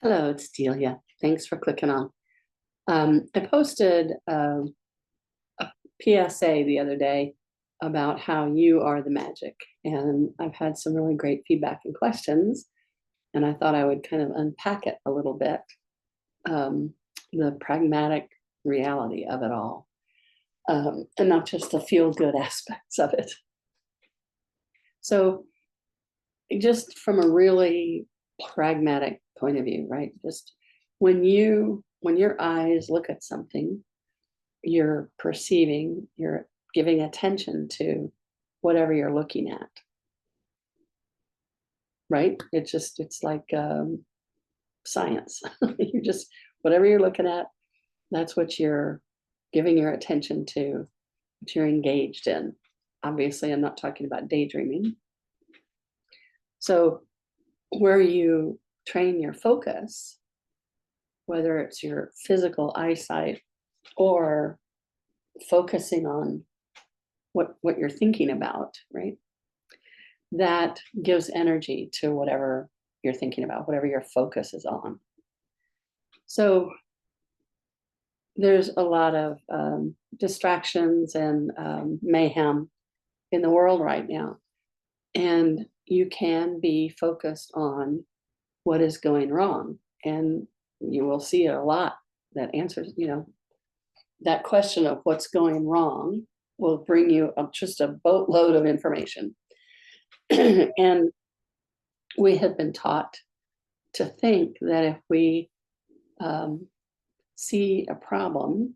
Hello, it's Delia. Thanks for clicking on. I posted a PSA the other day about how you are the magic, and I've had some really great feedback and questions, and I thought I would kind of unpack it a little bit, the pragmatic reality of it all, and not just the feel-good aspects of it. So, just from a really pragmatic point of view, right? Just when your eyes look at something, you're perceiving, you're giving attention to whatever you're looking at, right? It's like science. You just whatever you're looking at, that's what you're giving your attention to, what you're engaged in. Obviously, I'm not talking about daydreaming. So where you train your focus, whether it's your physical eyesight or focusing on what you're thinking about, right? That gives energy to whatever you're thinking about, whatever your focus is on. So there's a lot of distractions and mayhem in the world right now. And you can be focused on what is going wrong. And you will see it a lot that answers, that question of what's going wrong will bring you just a boatload of information. And we have been taught to think that if we see a problem,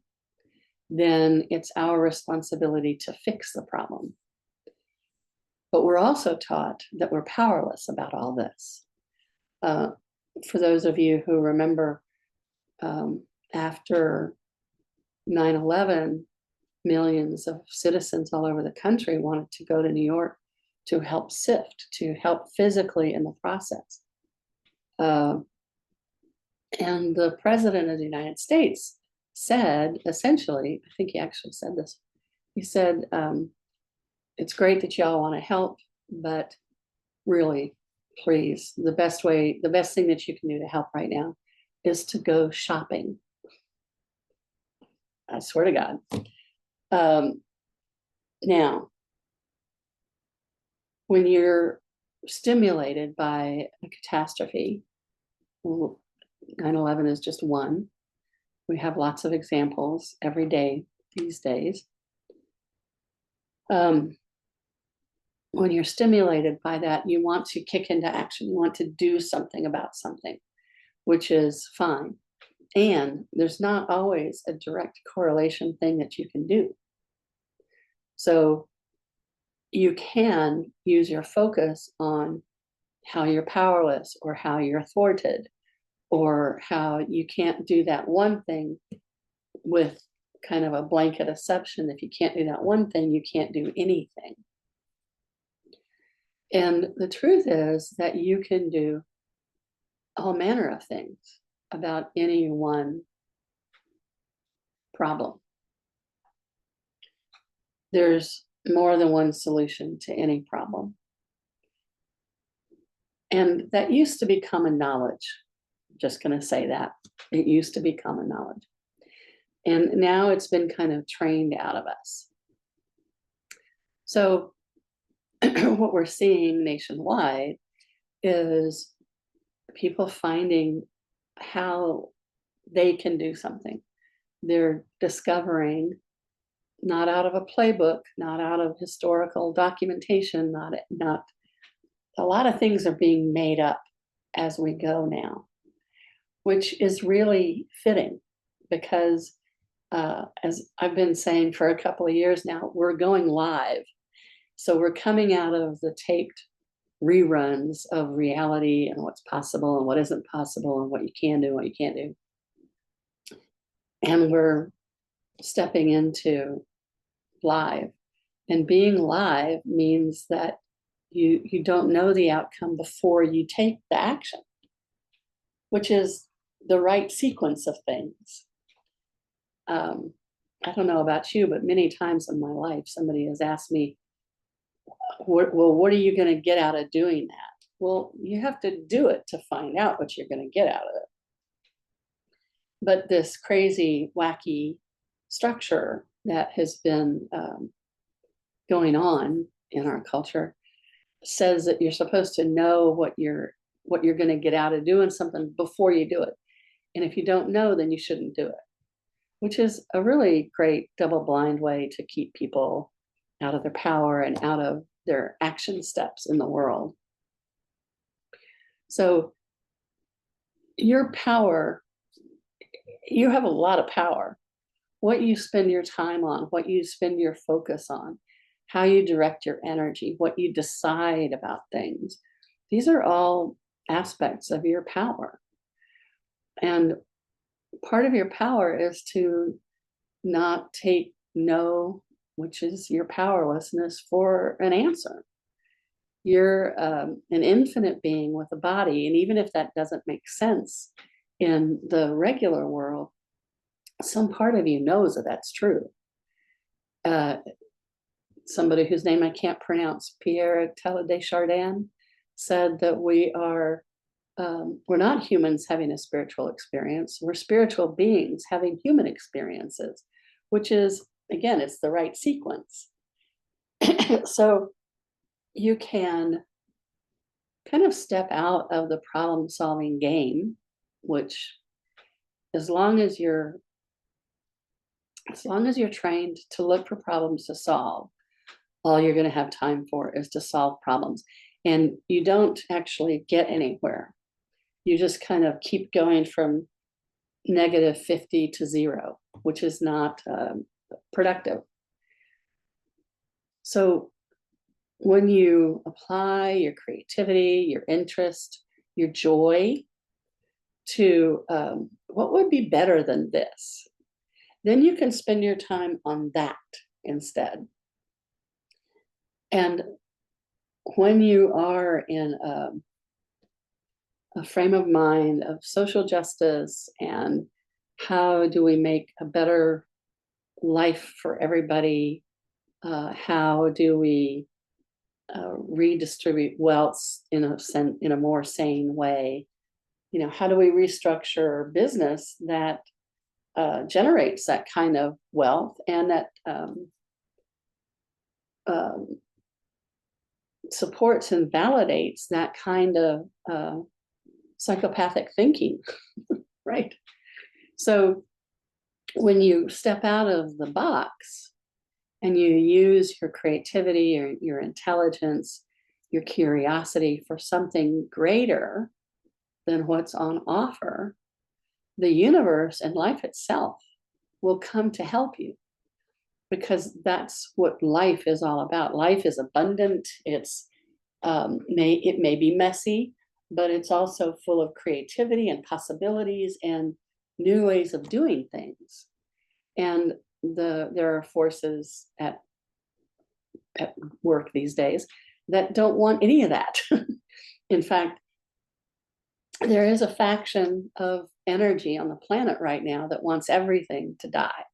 then it's our responsibility to fix the problem. But we're also taught that we're powerless about all this. For those of you who remember, after 9/11, millions of citizens all over the country wanted to go to New York to help sift, to help physically in the process. And the president of the United States said, essentially, I think he actually said this, he said, it's great that y'all want to help, but really, please, the best thing that you can do to help right now is to go shopping. I swear to God. Now, when you're stimulated by a catastrophe, 9/11 is just one. We have lots of examples every day these days. When you're stimulated by that, you want to kick into action. You want to do something about something, which is fine. And there's not always a direct correlation thing that you can do. So you can use your focus on how you're powerless or how you're thwarted or how you can't do that one thing with kind of a blanket assumption. If you can't do that one thing, you can't do anything. And the truth is that you can do all manner of things about any one problem. There's more than one solution to any problem. And that used to be common knowledge. I'm just going to say that. It used to be common knowledge. And now it's been kind of trained out of us. So what we're seeing nationwide is people finding how they can do something. They're discovering, not out of a playbook, not out of historical documentation, not a lot of things are being made up as we go now, which is really fitting because as I've been saying for a couple of years now, we're going live. So we're coming out of the taped reruns of reality and what's possible and what isn't possible and what you can do and what you can't do. And we're stepping into live. And being live means that you don't know the outcome before you take the action, which is the right sequence of things. I don't know about you, but many times in my life, somebody has asked me, well, what are you going to get out of doing that? Well, you have to do it to find out what you're going to get out of it. But this crazy, wacky structure that has been going on in our culture says that you're supposed to know what you're going to get out of doing something before you do it. And if you don't know, then you shouldn't do it, which is a really great double blind way to keep people out of their power and out of their action steps in the world. So your power, you have a lot of power. What you spend your time on, what you spend your focus on, how you direct your energy, what you decide about things, these are all aspects of your power. And part of your power is to not take no, which is your powerlessness, for an answer. You're an infinite being with a body. And even if that doesn't make sense in the regular world, some part of you knows that that's true. Somebody whose name I can't pronounce, Pierre Teilhard, said that we're not humans having a spiritual experience. We're spiritual beings having human experiences, which is, again, it's the right sequence. So you can kind of step out of the problem-solving game, which as long as you're trained to look for problems to solve, all you're going to have time for is to solve problems. And you don't actually get anywhere. You just kind of keep going from -50 to 0, which is not productive. So when you apply your creativity, your interest, your joy to what would be better than this, then you can spend your time on that instead. And when you are in a frame of mind of social justice and how do we make a better life for everybody, how do we redistribute wealth in a more sane way, how do we restructure business that generates that kind of wealth and that supports and validates that kind of psychopathic thinking, right? So when you step out of the box and you use your creativity or your intelligence, your curiosity for something greater than what's on offer, the universe and life itself will come to help you, because that's what life is all about. Life is abundant. It may be messy, but it's also full of creativity and possibilities and new ways of doing things. And there are forces at work these days that don't want any of that. In fact, there is a faction of energy on the planet right now that wants everything to die.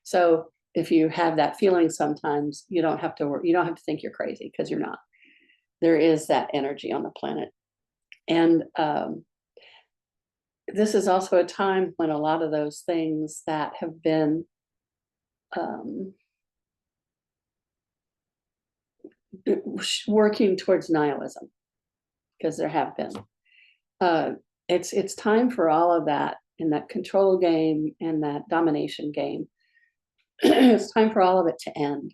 So if you have that feeling sometimes, you don't have to think you're crazy, because you're not. There is that energy on the planet. And this is also a time when a lot of those things that have been working towards nihilism, because there have been, it's time for all of that in that control game and that domination game. It's time for all of it to end.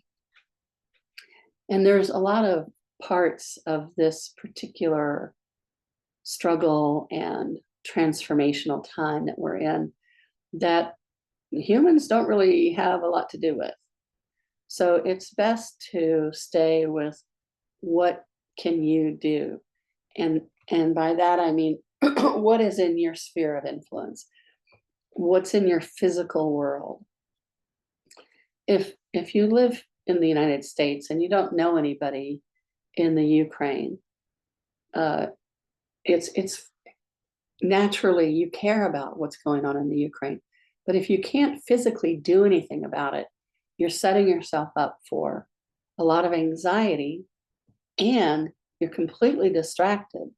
And there's a lot of parts of this particular struggle and transformational time that we're in that humans don't really have a lot to do with. So it's best to stay with what can you do. And by that, I mean, what is in your sphere of influence? What's in your physical world? If you live in the United States and you don't know anybody in the Ukraine, it's naturally you care about what's going on in the Ukraine. But if you can't physically do anything about it, you're setting yourself up for a lot of anxiety, and you're completely distracted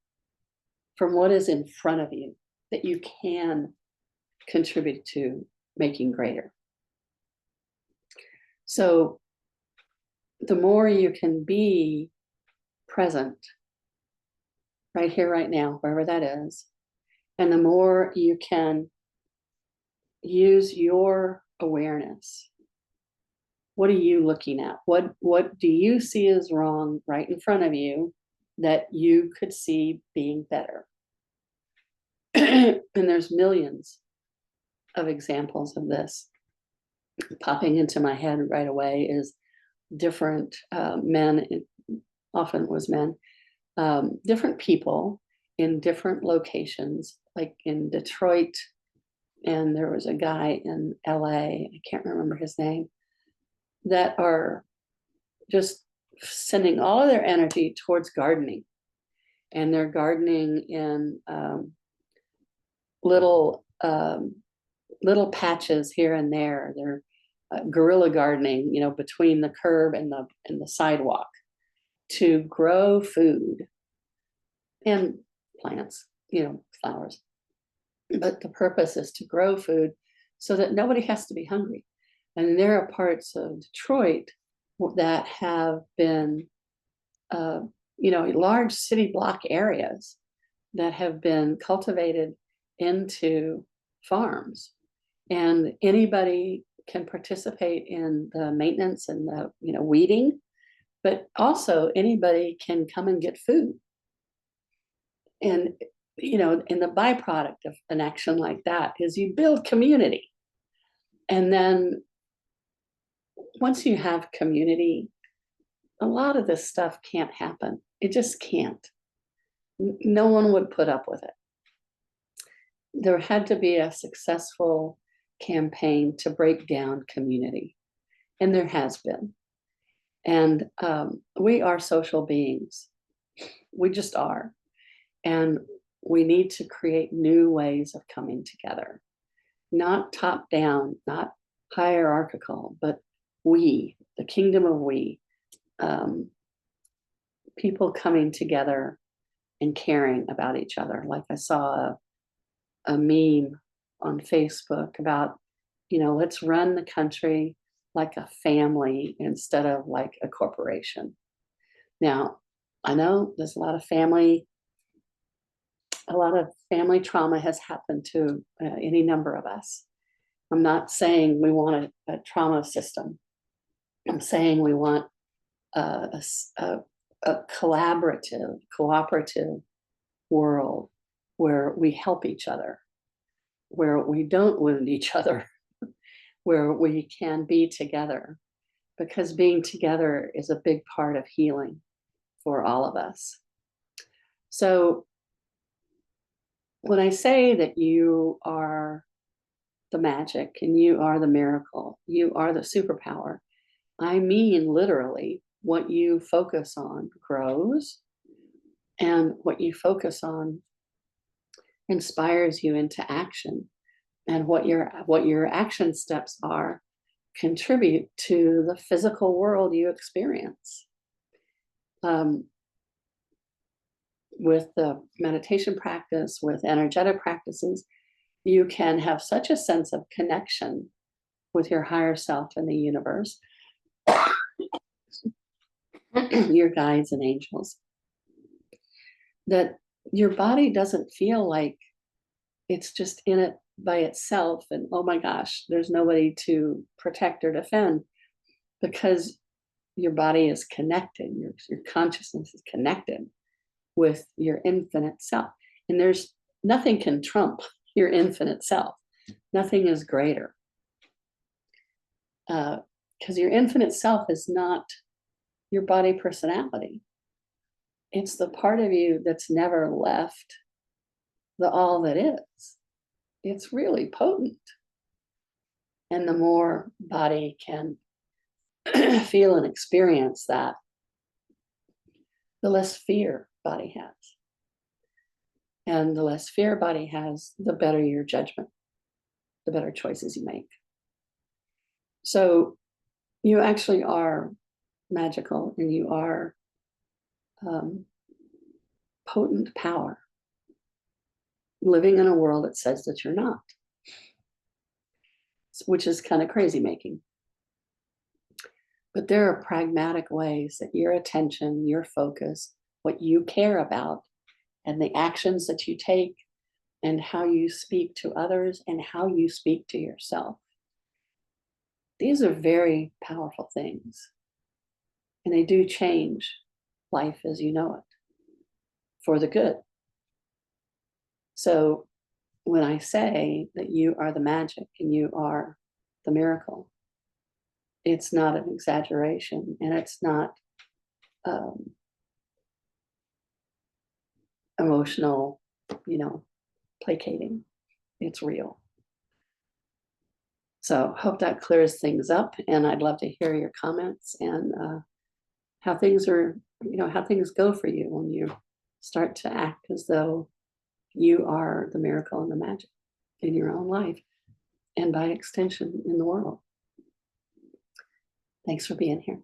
from what is in front of you that you can contribute to making greater. So the more you can be present right here, right now, wherever that is, and the more you can use your awareness. What are you looking at? What do you see as wrong right in front of you that you could see being better? And there's millions of examples of this. Popping into my head right away is different men, often it was men, different people in different locations, like in Detroit, and there was a guy in LA, I can't remember his name, that are just sending all of their energy towards gardening. And they're gardening in little patches here and there. They're guerrilla gardening, between the curb and the sidewalk, to grow food and plants, flowers. But the purpose is to grow food so that nobody has to be hungry. And there are parts of Detroit that have been, large city block areas that have been cultivated into farms. And anybody can participate in the maintenance and the, weeding, but also anybody can come and get food. And, and the byproduct of an action like that is you build community. And then once you have community, a lot of this stuff can't happen. It just can't. No one would put up with it. There had to be a successful campaign to break down community, and there has been. And we are social beings. We just are. And we need to create new ways of coming together, not top down, not hierarchical, but we, the kingdom of we, people coming together and caring about each other. Like I saw a meme on Facebook about, let's run the country like a family instead of like a corporation. Now, I know there's a lot of family trauma has happened to any number of us. I'm not saying we want a trauma system. I'm saying we want a collaborative, cooperative world where we help each other, where we don't wound each other, where we can be together, because being together is a big part of healing for all of us. So when I say that you are the magic and you are the miracle, you are the superpower, I mean literally what you focus on grows, and what you focus on inspires you into action, and what your action steps are contribute to the physical world you experience. With the meditation practice, with energetic practices, you can have such a sense of connection with your higher self and the universe, your guides and angels, that your body doesn't feel like it's just in it by itself and, oh my gosh, there's nobody to protect or defend, because your body is connected, your consciousness is connected with your infinite self. And there's nothing can trump your infinite self. Nothing is greater. Because your infinite self is not your body personality. It's the part of you that's never left the all that is. It's really potent. And the more body can feel and experience that, the less fear body has. And the less fear body has, the better your judgment, the better choices you make. So you actually are magical, and you are potent power, living in a world that says that you're not. which is kind of crazy making. But there are pragmatic ways that your attention, your focus, what you care about, and the actions that you take, and how you speak to others, and how you speak to yourself. These are very powerful things. And they do change life as you know it for the good. So when I say that you are the magic and you are the miracle, it's not an exaggeration, and it's not emotional, placating. It's real. So hope that clears things up, and I'd love to hear your comments and how things are, how things go for you when you start to act as though you are the miracle and the magic in your own life, and by extension in the world. Thanks for being here.